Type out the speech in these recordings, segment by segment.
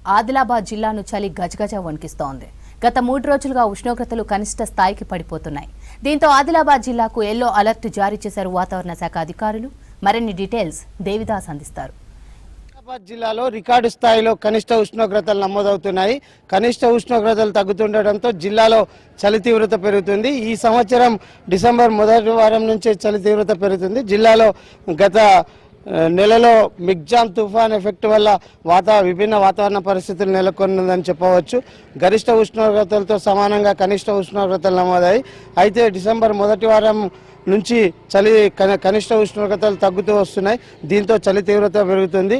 ఆదిలాబాద్ జిల్లాను చలి గజగజ వణికిస్తోంది. గత 3 రోజులుగా ఉష్ణోగ్రతలు కనిష్ట స్థాయికి పడిపోతున్నాయి. దీంతో ఆదిలాబాద్ జిల్లాకు ఎల్లో అలర్ట్ జారీ చేశారు వాతావరణ శాఖ అధికారులు. మరిన్ని డీటెయిల్స్ దేవిదాస్ అందిస్తారు. ఆదిలాబాద్ జిల్లాలో రికార్డు స్థాయిలో కనిష్ట ఉష్ణోగ్రతలు నమోదవుతున్నాయి. కనిష్ట ఉష్ణోగ్రతలు తగ్గుతుండటంతో జిల్లాలో చలి తీవ్రత పెరుగుతుంది. ఈ సంవత్సరం డిసెంబర్ మొదటి వారం నుంచే చలి తీవ్రత పెరుగుతుంది. జిల్లాలో గత నెలలో మిగ్జామ్ తుఫాన్ ఎఫెక్ట్ వల్ల విభిన్న వాతావరణ పరిస్థితులు నెలకొన్నదని చెప్పవచ్చు. గరిష్ట ఉష్ణోగ్రతలతో సమానంగా కనిష్ట ఉష్ణోగ్రతలు నమోదాయి. అయితే డిసెంబర్ మొదటి వారం నుంచి కనిష్ట ఉష్ణోగ్రతలు తగ్గుతూ వస్తున్నాయి. దీంతో చలి తీవ్రత పెరుగుతుంది.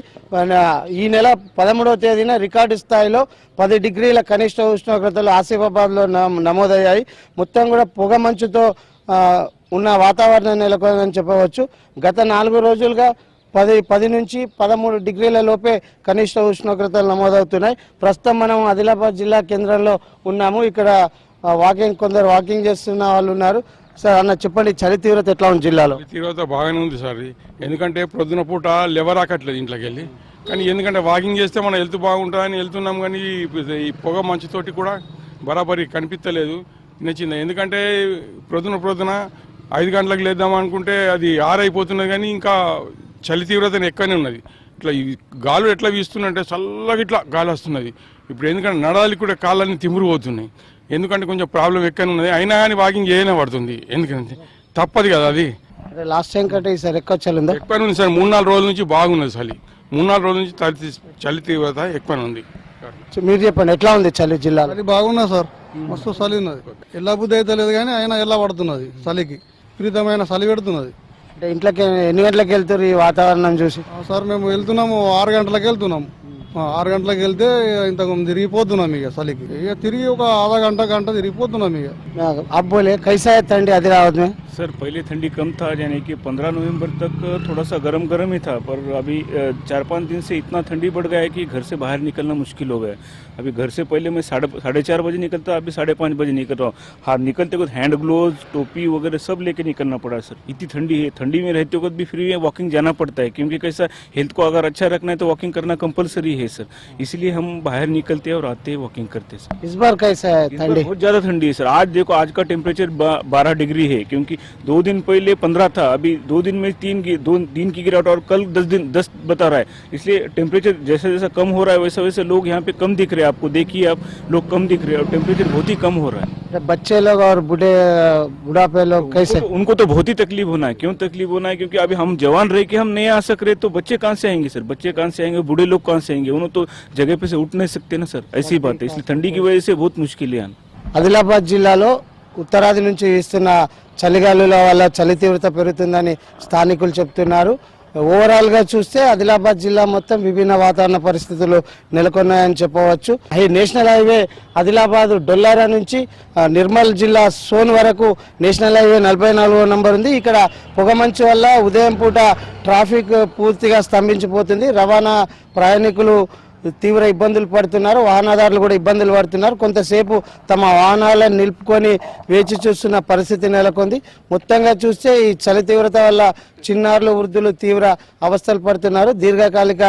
ఈ నెల 13వ తేదీన రికార్డు స్థాయిలో 10 డిగ్రీల కనిష్ట ఉష్ణోగ్రతలు ఆసిఫాబాద్లో నమోదయ్యాయి. మొత్తం కూడా పొగ మంచుతో ఉన్న వాతావరణం నెలకొందని చెప్పవచ్చు. గత 4 రోజులుగా 10 నుంచి 13 డిగ్రీల లోపే కనిష్ట ఉష్ణోగ్రతలు నమోదవుతున్నాయి. ప్రస్తుతం మనం ఆదిలాబాద్ జిల్లా కేంద్రంలో ఉన్నాము. ఇక్కడ కొందరు వాకింగ్ చేస్తున్న వాళ్ళు ఉన్నారు. సార్ అన్న చెప్పండి, చలి తీవ్రత ఎట్లా ఉంది జిల్లాలో? తీవ్రత బాగానే ఉంది సార్. ఎందుకంటే ప్రొద్దున పూట లెవరాకట్లేదు ఇంట్లోకి వెళ్ళి, కానీ ఎందుకంటే వాకింగ్ చేస్తే మన హెల్త్ బాగుంటుందని వెళ్తున్నాం. కానీ ఈ పొగ మంచుతోటి కూడా బరాబరి కనిపించలేదు నచ్చింది. ఎందుకంటే ప్రొద్దున 5 గంటలకు లేద్దాం అనుకుంటే అది 6 అయిపోతున్నది. కానీ ఇంకా చలి తీవ్రత ఎక్కువనే ఉన్నది. ఇట్లా ఈ గాలు ఎట్లా వీస్తున్నట్టే చల్లగా ఇట్లా గాలి వస్తున్నది. ఇప్పుడు ఎందుకంటే నడాలి కూడా కాళ్ళని తిమ్మురు పోతున్నాయి. ఎందుకంటే కొంచెం ప్రాబ్లం ఎక్కువనే ఉన్నది. అయినా కానీ వాకింగ్ చేయనే పడుతుంది. ఎందుకంటే తప్పదు కదా అది. లాస్ట్ టైం కంటే ఈసారి ఎక్కువ చలి ఉందా? ఎక్కువ ఉంది సార్. 3-4 రోజుల నుంచి బాగున్నది చలి. 3-4 రోజుల నుంచి చలి తీవ్రత ఎక్కువ ఉంది. మీరు చెప్పండి, ఎట్లా ఉంది చలి జిల్లాలో? చలి బాగున్నది సార్, మస్తు చలి ఉన్నది. ఎల్లా బుద్ధి అయితే లేదు కానీ అయినా ఎల్లా పడుతున్నది. చలికి విపరీతమైన చలి పెడుతున్నది. అంటే ఇంట్లోకి ఎన్ని గంటలకు వెళ్తారు ఈ వాతావరణం చూసి? సార్ మేము వెళ్తున్నాము 6 గంటలకు వెళ్తున్నాము. 6 గంటలకు వెళ్తే ఇంతకు తిరిగిపోతున్నాం ఇక చలికి. ఇక తిరిగి ఒక आधा गंटा తిరిగిపోతున్నాం ఇక. आप बोले कैसा है ठंडी आदिलाबाद में? सर पहले ठंडी कम था, यानी कि 15 नवंबर तक थोड़ा सा गर्म ही था, पर अभी 4-5 दिन से इतना ठंडी बढ़ गया है कि घर से बाहर निकलना मुश्किल हो गया है। अभी घर से पहले मैं 4:30 बजे निकलता, अभी 5:30 बजे निकल रहा हूँ। हाँ, निकलते वक्त हैंड ग्लोव्स, टोपी वगैरह सब लेके निकलना पड़ा सर। इतनी ठंडी है, ठंडी में रहते वक्त भी फ्री में वॉकिंग जाना पड़ता है, क्योंकि कैसा हेल्थ को अगर अच्छा रखना है तो वॉकिंग करना कंपलसरी है सर। इसलिए हम बाहर निकलते हैं और आते हैं वॉकिंग करते हैं। इस बार कैसा है ठंडी? बहुत ज्यादा ठंडी है सर। आज देखो, आज का टेम्परेचर 12 डिग्री है, क्योंकि 2 दिन पहले 15 था, अभी 2 दिन में 3 की गिरावट, और कल 10 बता रहा है। इसलिए टेम्परेचर जैसा जैसा कम हो रहा है वैसा वैसे लोग यहाँ पे कम दिख रहे हैं। आपको देखिए, आप लोग कम दिख रहे हैं और टेम्परेचर बहुत ही कम हो रहा है। बच्चे लोग और बुढ़ापे लोग कैसे? उनको तो बहुत ही तकलीफ होना है। क्यों तकलीफ होना है? क्योंकि अभी हम जवान रह के हम नहीं आ सक रहे, तो बच्चे कहाँ से आएंगे सर? बच्चे कहाँ से आएंगे? बूढ़े लोग कहाँ से आएंगे? उन्होंने तो जगह पे से उठ नहीं सकते ना सर। ऐसी बात है। इसलिए ठंडी की वजह से बहुत मुश्किल है। ఆదిలాబాద్ జిల్లాలో ఉత్తరాది నుంచి వీస్తున్న చలిగాలుల వల్ల చలి తీవ్రత పెరుగుతుందని స్థానికులు చెప్తున్నారు. ఓవరాల్ గా చూస్తే ఆదిలాబాద్ జిల్లా మొత్తం విభిన్న వాతావరణ పరిస్థితులు నెలకొన్నాయని చెప్పవచ్చు. నేషనల్ హైవే ఆదిలాబాద్ డొల్లారా నుంచి నిర్మల్ జిల్లా సోన్ వరకు నేషనల్ హైవే 44వ నంబర్ ఉంది. ఇక్కడ పొగమంచు వల్ల ఉదయం పూట ట్రాఫిక్ పూర్తిగా స్తంభించిపోతుంది. రవాణా ప్రయాణికులు తీవ్ర ఇబ్బందులు పడుతున్నారు. వాహనదారులు కూడా ఇబ్బందులు పడుతున్నారు. కొంతసేపు తమ వాహనాలను నిలుపుకొని వేచి చూస్తున్న పరిస్థితి నెలకొంది. మొత్తంగా చూస్తే ఈ చలి తీవ్రత వల్ల చిన్నారులు, వృద్ధులు తీవ్ర అవస్థలు పడుతున్నారు. దీర్ఘకాలిక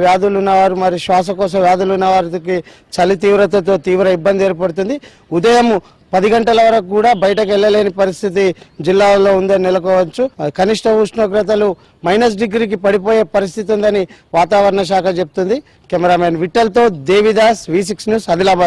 వ్యాధులు ఉన్నవారు, మరి శ్వాసకోశ వ్యాధులు ఉన్న వారికి చలి తీవ్రతతో తీవ్ర ఇబ్బంది ఏర్పడుతుంది. ఉదయం 10 గంటల వరకు కూడా బయటకు వెళ్ళలేని పరిస్థితి జిల్లాలో ఉందని నెలకొవచ్చు. కనిష్ట ఉష్ణోగ్రతలు -డిగ్రీకి పడిపోయే పరిస్థితి ఉందని వాతావరణ శాఖ చెప్తుంది. కెమెరామెన్ విఠల్తో దేవిదాస్, V6 న్యూస్, ఆదిలాబాద్.